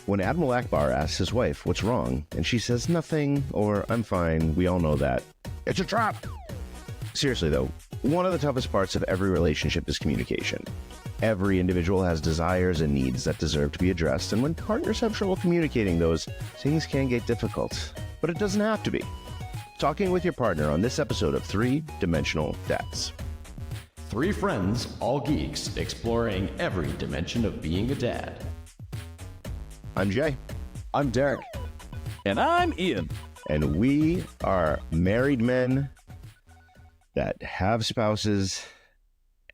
When Admiral Akbar asks his wife what's wrong, and she says nothing or I'm fine, we all know that it's a trap. Seriously though, one of the toughest parts of every relationship is communication. Every individual has desires and needs that deserve to be addressed, and when partners have trouble communicating those, things can get difficult. But it doesn't have to be. Talking with your partner on this episode of Three-Dimensional Dads. Three friends, all geeks, exploring every dimension of being a dad. I'm Jay. I'm Derek. And I'm Ian. And we are married men that have spouses,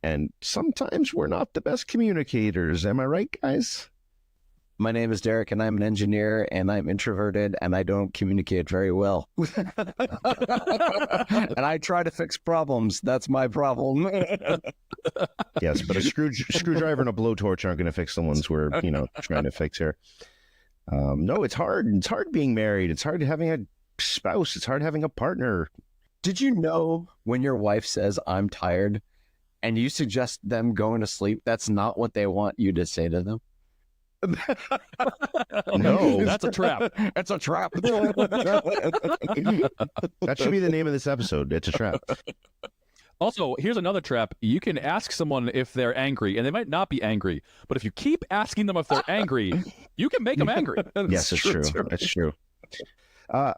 and sometimes we're not the best communicators. Am I right, guys? My name is Derek, and I'm an engineer, and I'm introverted, and I don't communicate very well. And I try to fix problems. That's my problem. Yes, but a screwdriver and a blowtorch aren't going to fix the ones we're, trying to fix here. No, it's hard. It's hard being married. It's hard having a spouse. It's hard having a partner. Did you know when your wife says, I'm tired, and you suggest them going to sleep, that's not what they want you to say to them? No. That's a trap. It's a trap. That should be the name of this episode. It's a trap. Also, here's another trap. You can ask someone if they're angry, and they might not be angry. But if you keep asking them if they're angry, you can make them angry. Yes, it's true. That's true.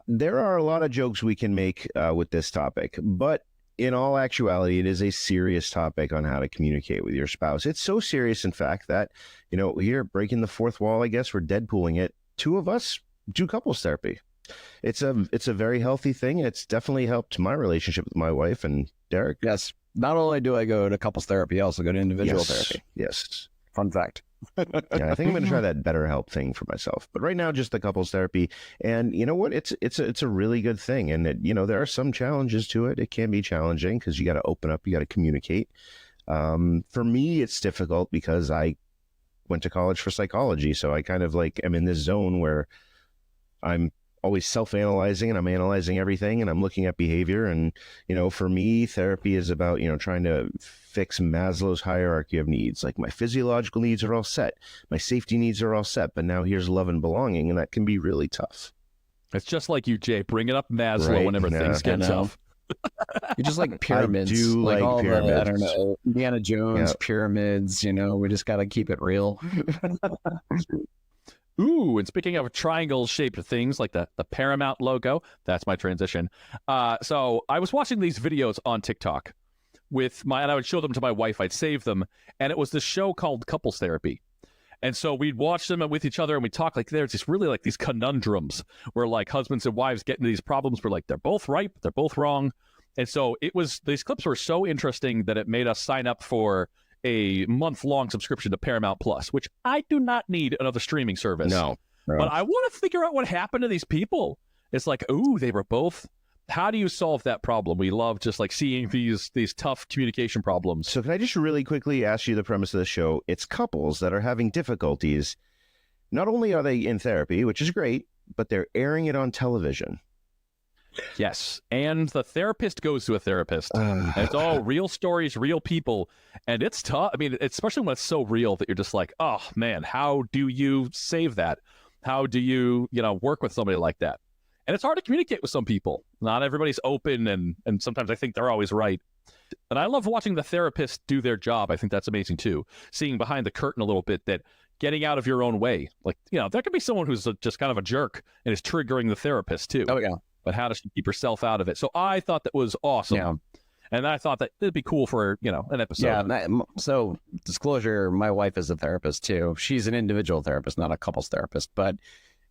There are a lot of jokes we can make with this topic, but in all actuality, it is a serious topic on how to communicate with your spouse. It's so serious, in fact, that, here, breaking the fourth wall, I guess, we're Deadpooling it. Two of us do couples therapy. It's a very healthy thing. It's definitely helped my relationship with my wife and Derek. Yes. Not only do I go to couples therapy, I also go to individual therapy. Yes. Fun fact. Yeah, I think I'm going to try that BetterHelp thing for myself. But right now, just the couples therapy. And you know what? It's a really good thing. And, there are some challenges to it. It can be challenging because you got to open up. You got to communicate. For me, it's difficult because I went to college for psychology. So I kind of am in this zone where I'm always self-analyzing and I'm analyzing everything and I'm looking at behavior. And, for me, therapy is about, trying to fix Maslow's hierarchy of needs. Like my physiological needs are all set. My safety needs are all set. But now here's love and belonging. And that can be really tough. It's just like you, Jay, bringing up Maslow Right? whenever things get tough. You just like pyramids. I do like all pyramids. I don't know, Indiana Jones, pyramids, we just got to keep it real. Ooh, and speaking of triangle-shaped things like the Paramount logo, that's my transition. So I was watching these videos on TikTok and I would show them to my wife. I'd save them, and it was this show called Couples Therapy. And so we'd watch them with each other, and we'd talk there's just really these conundrums where husbands and wives get into these problems where they're both right, but they're both wrong. And so these clips were so interesting that it made us sign up for a month-long subscription to Paramount Plus, which I do not need another streaming service. No. But I want to figure out what happened to these people. It's they were both. How do you solve that problem? We love just seeing these tough communication problems. So can I just really quickly ask you the premise of the show? It's couples that are having difficulties. Not only are they in therapy, which is great, but they're airing it on television. Yes, and the therapist goes to a therapist. And it's all real stories, real people, and it's tough. I mean, especially when it's so real that you're just oh man, how do you save that? How do you work with somebody like that? And it's hard to communicate with some people. Not everybody's open, and sometimes I think they're always right. And I love watching the therapist do their job. I think that's amazing too. Seeing behind the curtain a little bit, that getting out of your own way. There could be someone who's just kind of a jerk and is triggering the therapist too. Oh yeah. But how does she keep herself out of it? So I thought that was awesome. Yeah. And I thought that it'd be cool for, an episode. Yeah. So disclosure, my wife is a therapist too. She's an individual therapist, not a couples therapist, but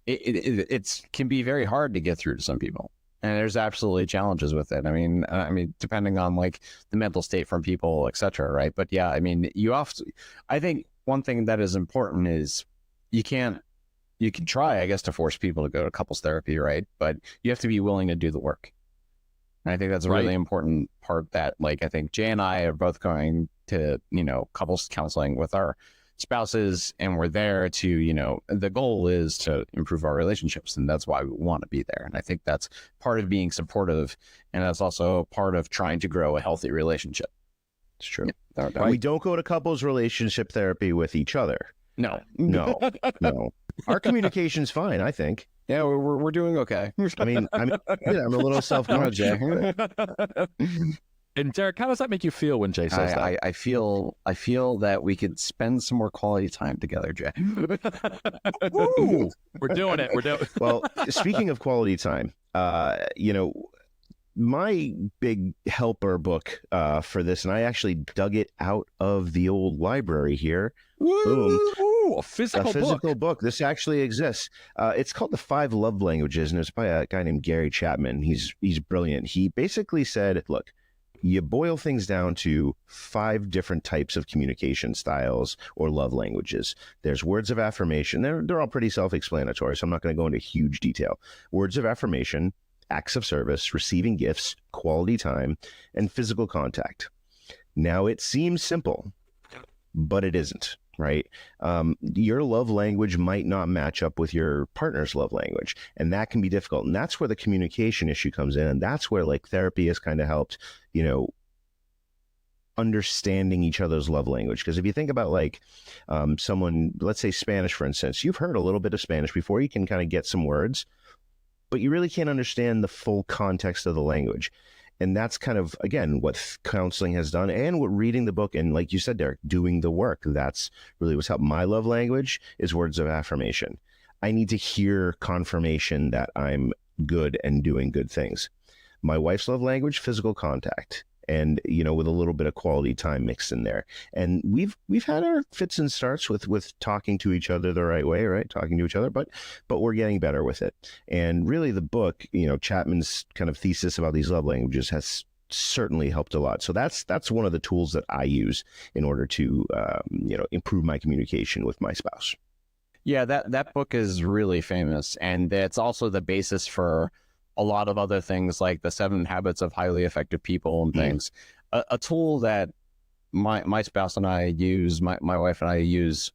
it can be very hard to get through to some people. And there's absolutely challenges with it. I mean, depending on the mental state from people, et cetera. Right. But yeah, I think one thing that is important is you can try, I guess, to force people to go to couples therapy, right? But you have to be willing to do the work. And I think that's a really important part that, I think Jay and I are both going to, couples counseling with our spouses, and we're there to, the goal is to improve our relationships, and that's why we want to be there. And I think that's part of being supportive, and that's also part of trying to grow a healthy relationship. It's true. Yeah. We don't go to couples relationship therapy with each other. No. Our communication's fine, I think. Yeah, we're doing okay. Yeah, I'm a little Oh, self-conscious. Jay. And Derek, how does that make you feel when Jay says that? I feel that we could spend some more quality time together, Jay. Ooh. We're doing it. We're doing. Well, speaking of quality time, my big helper book for this, and I actually dug it out of the old library here. Boom. Ooh, a physical book. This actually exists. It's called The 5 Love Languages, and it's by a guy named Gary Chapman. He's brilliant. He basically said, look, you boil things down to 5 different types of communication styles or love languages. There's words of affirmation. They're all pretty self-explanatory, so I'm not going to go into huge detail. Words of affirmation, acts of service, receiving gifts, quality time, and physical contact. Now, it seems simple, but it isn't, right? Your love language might not match up with your partner's love language, and that can be difficult. And that's where the communication issue comes in. And that's where like therapy has kind of helped, understanding each other's love language. Because if you think about like someone, let's say Spanish, for instance, you've heard a little bit of Spanish before, you can kind of get some words, but you really can't understand the full context of the language. And that's kind of, again, what counseling has done and what reading the book and, like you said, Derek, doing the work. That's really what's helped. My love language is words of affirmation. I need to hear confirmation that I'm good and doing good things. My wife's love language, physical contact. And, with a little bit of quality time mixed in there. And we've had our fits and starts with talking to each other the right way, right? Talking to each other, but we're getting better with it. And really the book, Chapman's kind of thesis about these love languages has certainly helped a lot. So that's one of the tools that I use in order to, improve my communication with my spouse. Yeah, that book is really famous. And that's also the basis for a lot of other things like the 7 Habits of Highly Effective People and things. A tool that my spouse and I use, my wife and I use,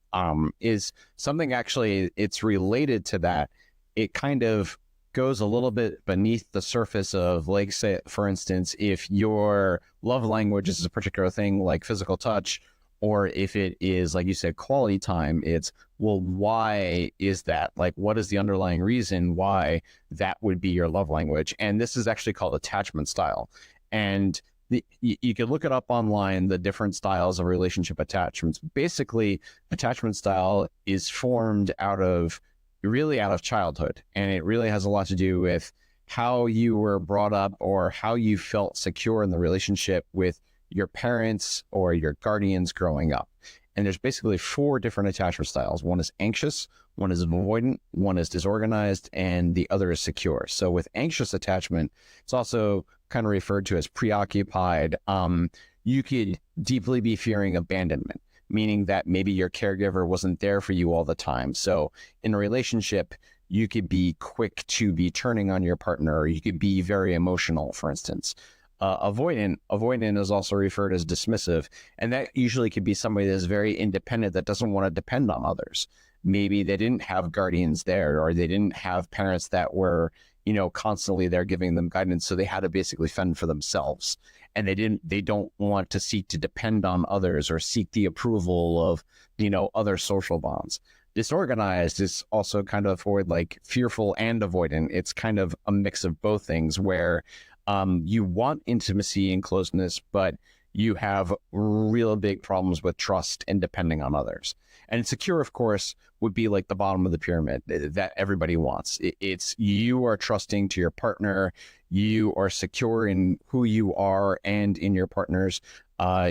is something actually, it's related to that. It kind of goes a little bit beneath the surface of, like, say, for instance, if your love language is a particular thing like physical touch, or if it is, like you said, quality time, it's, well, why is that? Like, what is the underlying reason why that would be your love language? And this is actually called attachment style. And you can look it up online, the different styles of relationship attachments. Basically, attachment style is formed out of childhood. And it really has a lot to do with how you were brought up or how you felt secure in the relationship with your parents or your guardians growing up. And there's basically 4 different attachment styles. One is anxious, one is avoidant, one is disorganized, and the other is secure. So with anxious attachment, it's also kind of referred to as preoccupied. You could deeply be fearing abandonment, meaning that maybe your caregiver wasn't there for you all the time. So in a relationship, you could be quick to be turning on your partner, or you could be very emotional, for instance. Avoidant is also referred as dismissive, and that usually could be somebody that's very independent, that doesn't want to depend on others. Maybe they didn't have guardians there, or they didn't have parents that were, constantly there giving them guidance, so they had to basically fend for themselves, and they don't want to seek to depend on others or seek the approval of, other social bonds. Disorganized is also kind of for like fearful and avoidant. It's kind of a mix of both things where you want intimacy and closeness, but you have real big problems with trust and depending on others. And secure, of course, would be like the bottom of the pyramid that everybody wants. It's you are trusting to your partner. You are secure in who you are and in your partners.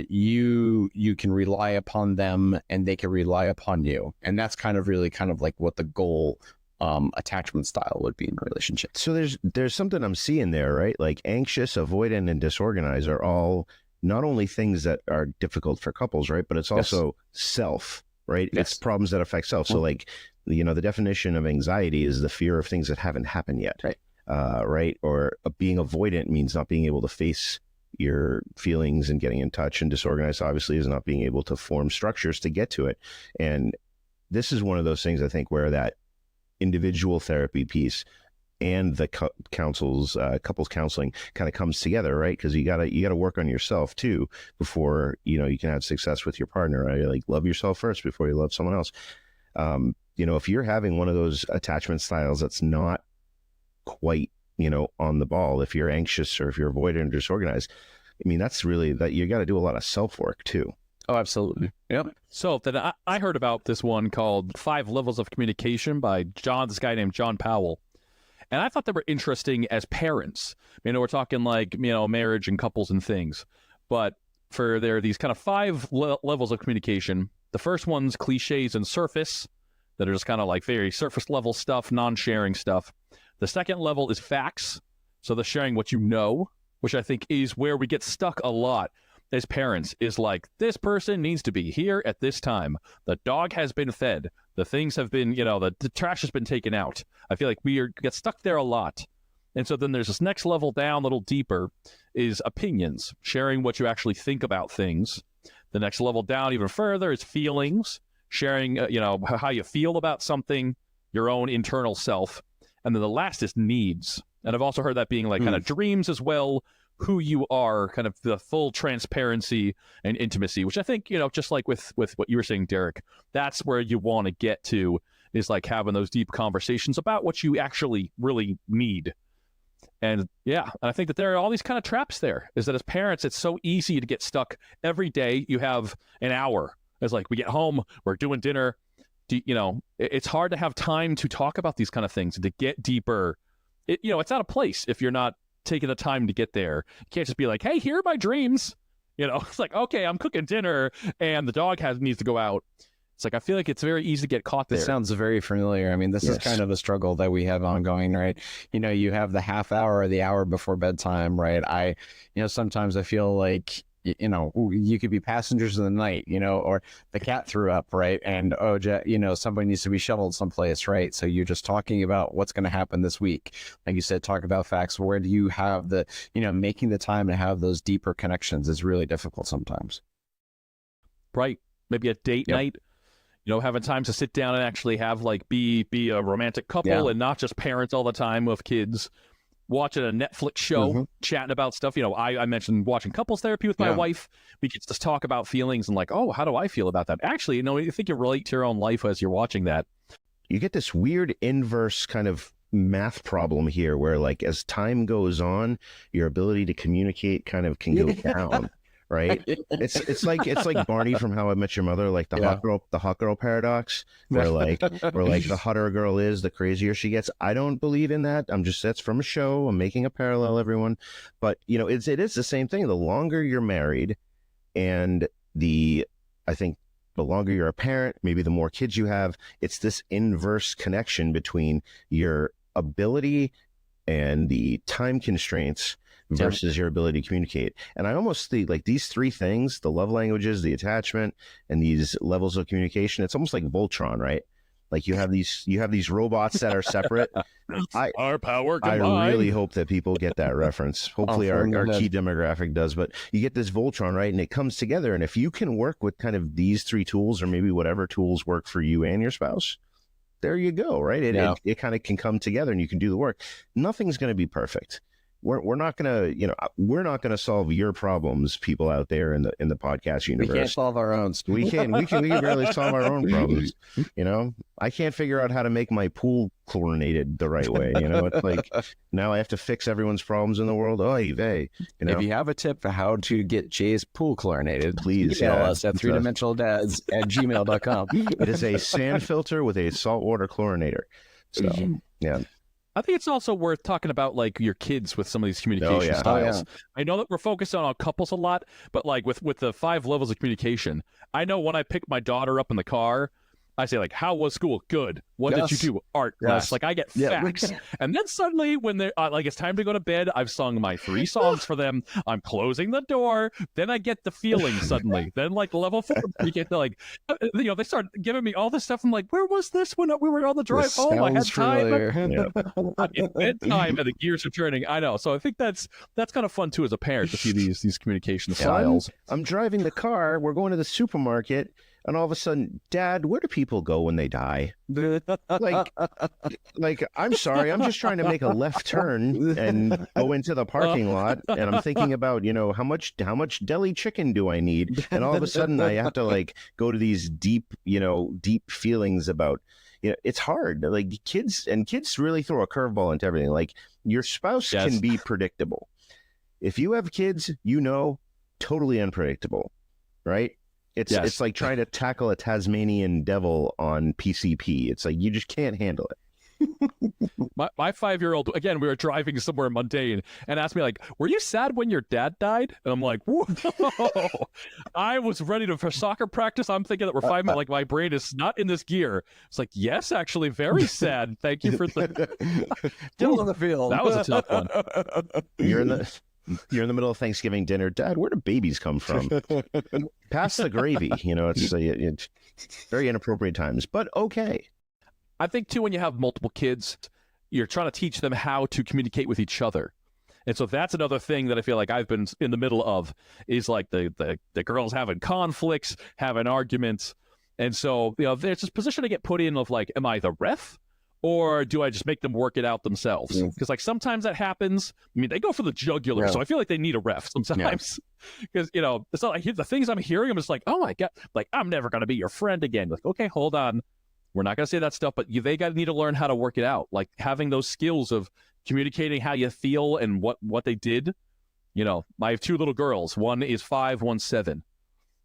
You can rely upon them and they can rely upon you. And that's kind of like what the goal attachment style would be in a relationship. So there's something I'm seeing there, right? Like anxious, avoidant, and disorganized are all not only things that are difficult for couples, right? But it's also self, right? Yes. It's problems that affect self. So like, the definition of anxiety is the fear of things that haven't happened yet, right? Right? Or being avoidant means not being able to face your feelings and getting in touch, and disorganized obviously is not being able to form structures to get to it. And this is one of those things, I think, where that individual therapy piece and the couples counseling kind of comes together, right? Because you gotta work on yourself too before you can have success with your partner, right? Like, love yourself first before you love someone else. if you're having one of those attachment styles that's not quite, on the ball, if you're anxious or if you're avoidant or disorganized, I mean, that's really that you got to do a lot of self work too. Oh, absolutely. Yep. So then I heard about this one called 5 Levels of Communication by this guy named John Powell. And I thought they were interesting as parents. We're talking like, marriage and couples and things. But for these kind of 5 levels of communication, the first one's cliches and surface that are just kind of like very surface level stuff, non-sharing stuff. The second level is facts. So the sharing what you know, which I think is where we get stuck a lot as parents, is like, this person needs to be here at this time. The dog has been fed. The things have been, the trash has been taken out. I feel like we get stuck there a lot. And so then there's this next level down, a little deeper, is opinions, sharing what you actually think about things. The next level down even further is feelings, sharing, how you feel about something, your own internal self. And then the last is needs. And I've also heard that being like kind of dreams as well, who you are, kind of the full transparency and intimacy, which I think, just like with what you were saying, Derek, that's where you want to get to, is like having those deep conversations about what you actually really need. And yeah, I think that there are all these kind of traps there, is that as parents, it's so easy to get stuck. Every day you have an hour. It's like we get home, we're doing dinner. It's hard to have time to talk about these kind of things and to get deeper. It's out of place if you're not taking the time to get there. You can't just be like, hey, here are my dreams. It's like, okay, I'm cooking dinner and the dog needs to go out. It's like, I feel like it's very easy to get caught there. This sounds very familiar. I mean, this is kind of the struggle that we have ongoing, right? You have the half hour or the hour before bedtime, right? Sometimes I feel like, you could be passengers in the night, or the cat threw up, right? And, somebody needs to be shuttled someplace, right? So you're just talking about what's going to happen this week. Like you said, talk about facts. Where do you have making the time to have those deeper connections is really difficult sometimes. Right. Maybe a date night, having time to sit down and actually have be a romantic couple and not just parents all the time with kids. Watching a Netflix show, chatting about stuff. I mentioned watching couples therapy with my wife. We get to talk about feelings and like, oh, how do I feel about that? Actually, you think you relate to your own life as you're watching that. You get this weird inverse kind of math problem here where like as time goes on, your ability to communicate kind of can go down. Right? It's like Barney from How I Met Your Mother, like the hot girl paradox, where the hotter a girl is, the crazier she gets. I don't believe in that. That's from a show. I'm making a parallel, everyone. But it is the same thing. The longer you're married, and I think the longer you're a parent, maybe the more kids you have, it's this inverse connection between your ability and the time constraints versus your ability to communicate. And I almost think like these 3 things, the love languages, the attachment, and these levels of communication, it's almost like Voltron, right? Like you have these robots that are separate. Our power combined. I really hope that people get that reference. Hopefully our key demographic does. But you get this Voltron, right? And it comes together. And if you can work with kind of these 3 tools, or maybe whatever tools work for you and your spouse, there you go, right? It kind of can come together and you can do the work. Nothing's going to be perfect. We're not gonna solve your problems, people out there in the podcast universe. We can't solve our own. We can barely solve our own problems. I can't figure out how to make my pool chlorinated the right way. It's like now I have to fix everyone's problems in the world. Oy vey. If you have a tip for how to get Jay's pool chlorinated, please email us at 3dimensionaldads@gmail.com. It is a sand filter with a saltwater chlorinator. So yeah. I think it's also worth talking about like your kids with some of these communication styles. I know that we're focused on couples a lot, but like with the 5 levels of communication, I know when I pick my daughter up in the car, I say like, how was school? Good. What did you do? Art class. Like I get facts. And then suddenly when they're it's time to go to bed, I've sung my 3 songs for them. I'm closing the door. Then I get the feeling suddenly. Then like level 4, you get to like, they start giving me all this stuff. I'm like, where was this when we were on the drive home? I had time. It's bedtime and the gears are turning. I know. So I think that's kind of fun too as a parent to see these communication styles. I'm driving the car. We're going to the supermarket. and all of a sudden, Dad, where do people go when they die? Like, I'm sorry, I'm just trying to make a left turn and go into the parking lot, and I'm thinking about, how much deli chicken do I need? And all of a sudden, I have to like go to these deep feelings about. It's hard. Like kids really throw a curveball into everything. Like your spouse can be predictable. If you have kids, totally unpredictable, right? It's like trying to tackle a Tasmanian devil on PCP. It's like you just can't handle it. My 5-year-old, again, we were driving somewhere mundane and asked me, like, were you sad when your dad died? And I'm like, whoa. I was ready for soccer practice. I'm thinking that we're 5 minutes, like my brain is not in this gear. It's like, yes, actually, very sad. Thank you for the... Get on the field. That was a tough one. You're in the middle of Thanksgiving dinner. Dad, where do babies come from? Pass the gravy. It's very inappropriate times, but okay. I think, too, when you have multiple kids, you're trying to teach them how to communicate with each other. And so that's another thing that I feel like I've been in the middle of is like the girls having conflicts, having arguments. And so, there's this position to get put in of like, am I the ref or do I just make them work it out themselves? Because like sometimes that happens. I mean, they go for the jugular. Yeah. So I feel like they need a ref sometimes because, it's not like the things I'm hearing. I'm just like, oh my God, like I'm never going to be your friend again. Like, okay, hold on. We're not going to say that stuff, but they need to learn how to work it out. Like having those skills of communicating how you feel and what they did. I have 2 little girls. One is 5, one's 7.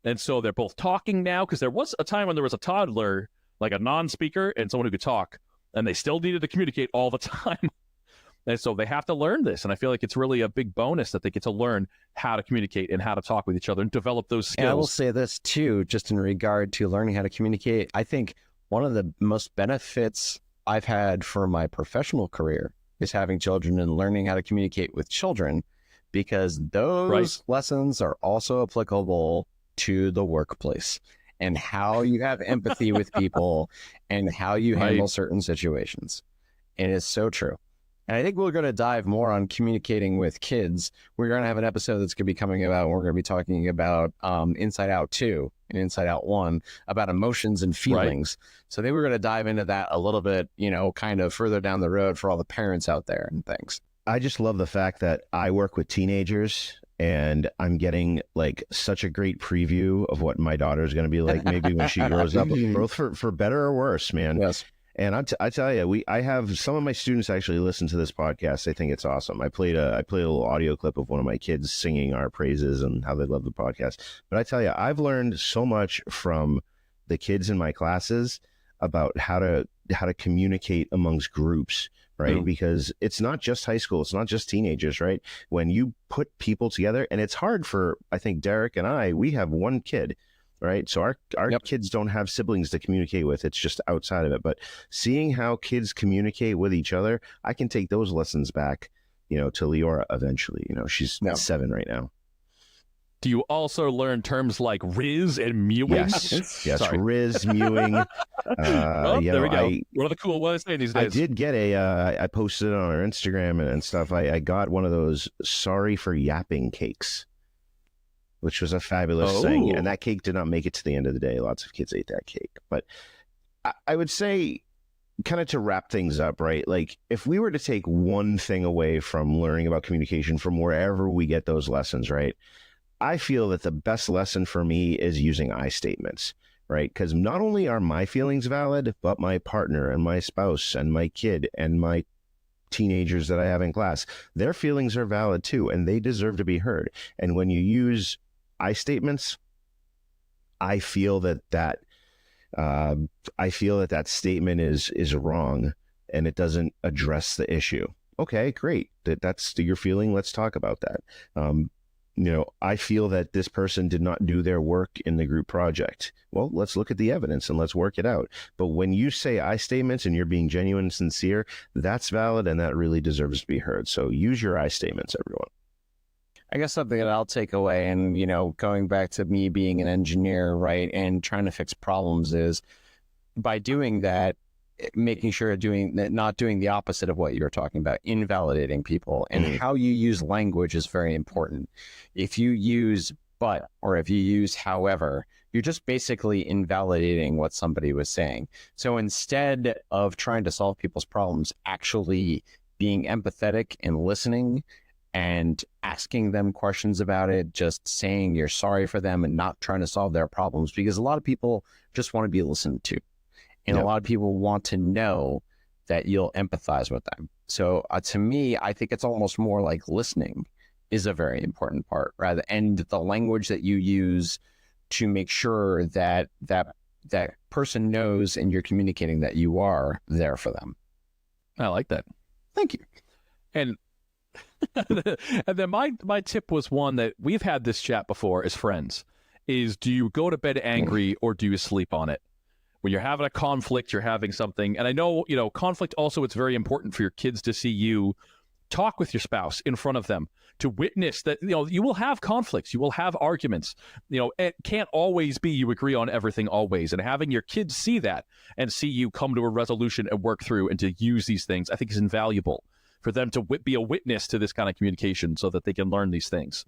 And so they're both talking now because there was a time when there was a toddler, like a non-speaker and someone who could talk, and they still needed to communicate all the time. And so they have to learn this. And I feel like it's really a big bonus that they get to learn how to communicate and how to talk with each other and develop those skills. And I will say this too, just in regard to learning how to communicate. I think one of the most benefits I've had for my professional career is having children and learning how to communicate with children, because those lessons are also applicable to the workplace and how you have empathy with people and how you handle certain situations. And it's so true. And I think we're going to dive more on communicating with kids. We're going to have an episode that's going to be coming about, and we're going to be talking about Inside Out 2 and Inside Out 1 about emotions and feelings. So then we're going to dive into that a little bit, kind of further down the road for all the parents out there and things. I just love the fact that I work with teenagers and I'm getting like such a great preview of what my daughter is going to be like maybe when she grows up, both for better or worse, man. Yes. And I tell you, I have some of my students actually listen to this podcast. They think it's awesome. I played a little audio clip of one of my kids singing our praises and how they love the podcast. But I tell you, I've learned so much from the kids in my classes about how to communicate amongst groups, right? Mm. Because it's not just high school, it's not just teenagers, right? When you put people together, and it's hard for, I think Derek and we have one kid. Right. So our kids don't have siblings to communicate with. It's just outside of it. But seeing how kids communicate with each other, I can take those lessons back, to Leora eventually. She's 7 right now. Do you also learn terms like Riz and mewing? Yes. Riz, mewing. There we go. What are the cool ones these days? I did get I posted it on our Instagram and stuff. I got one of those sorry for yapping cakes, which was a fabulous thing. And that cake did not make it to the end of the day. Lots of kids ate that cake. But I would say, kind of to wrap things up, right? Like, if we were to take one thing away from learning about communication from wherever we get those lessons, right? I feel that the best lesson for me is using I statements, right? Because not only are my feelings valid, but my partner and my spouse and my kid and my teenagers that I have in class, their feelings are valid too, and they deserve to be heard. And when you use I statements, I feel that statement is wrong and it doesn't address the issue. Okay, great. That's your feeling. Let's talk about that. I feel that this person did not do their work in the group project. Well, let's look at the evidence and let's work it out. But when you say I statements and you're being genuine and sincere, that's valid and that really deserves to be heard. So use your I statements, everyone. I guess something that I'll take away, and, going back to me being an engineer, right, and trying to fix problems, is by doing that, making sure not doing the opposite of what you were talking about, invalidating people, and how you use language is very important. If you use but, or if you use however, you're just basically invalidating what somebody was saying. So instead of trying to solve people's problems, actually being empathetic and listening and asking them questions about it, just saying you're sorry for them and not trying to solve their problems, because a lot of people just want to be listened to. And a lot of people want to know that you'll empathize with them. So to me, I think it's almost more like listening is a very important part, rather, and the language that you use to make sure that that person knows and you're communicating that you are there for them. I like that. Thank you. And and then my tip was one that we've had this chat before as friends, is do you go to bed angry or do you sleep on it? When you're having a conflict, you're having something. And I know, conflict also, it's very important for your kids to see you talk with your spouse in front of them, to witness that, you will have conflicts, you will have arguments. It can't always be you agree on everything always. And having your kids see that and see you come to a resolution and work through and to use these things, I think is invaluable for them to be a witness to this kind of communication so that they can learn these things.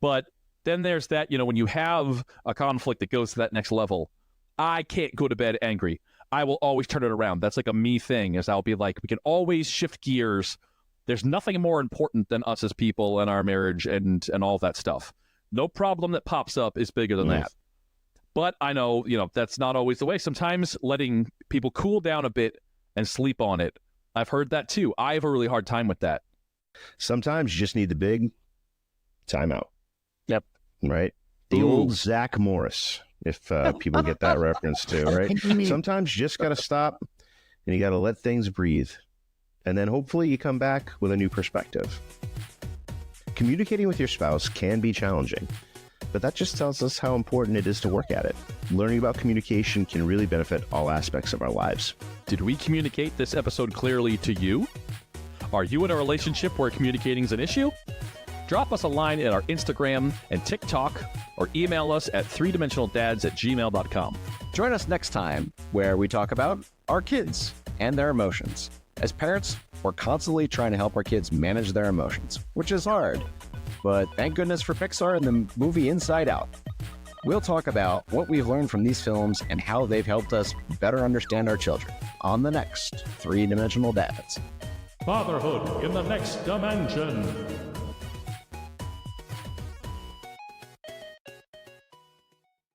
But then there's that, when you have a conflict that goes to that next level, I can't go to bed angry. I will always turn it around. That's like a me thing, is I'll be like, we can always shift gears. There's nothing more important than us as people and our marriage and all that stuff. No problem that pops up is bigger than that. But I know, that's not always the way. Sometimes letting people cool down a bit and sleep on it, I've heard that too. I have a really hard time with that. Sometimes you just need the big timeout. Yep. Right? The old Zach Morris, if people get that reference too, right? Sometimes you just got to stop and you got to let things breathe. And then hopefully you come back with a new perspective. Communicating with your spouse can be challenging, but that just tells us how important it is to work at it. Learning about communication can really benefit all aspects of our lives. Did we communicate this episode clearly to you? Are you in a relationship where communicating is an issue? Drop us a line in our Instagram and TikTok, or email us at 3dimensionaldads@gmail.com. Join us next time where we talk about our kids and their emotions. As parents, we're constantly trying to help our kids manage their emotions, which is hard. But thank goodness for Pixar and the movie Inside Out. We'll talk about what we've learned from these films and how they've helped us better understand our children on the next 3-Dimensional Dads. Fatherhood in the Next Dimension.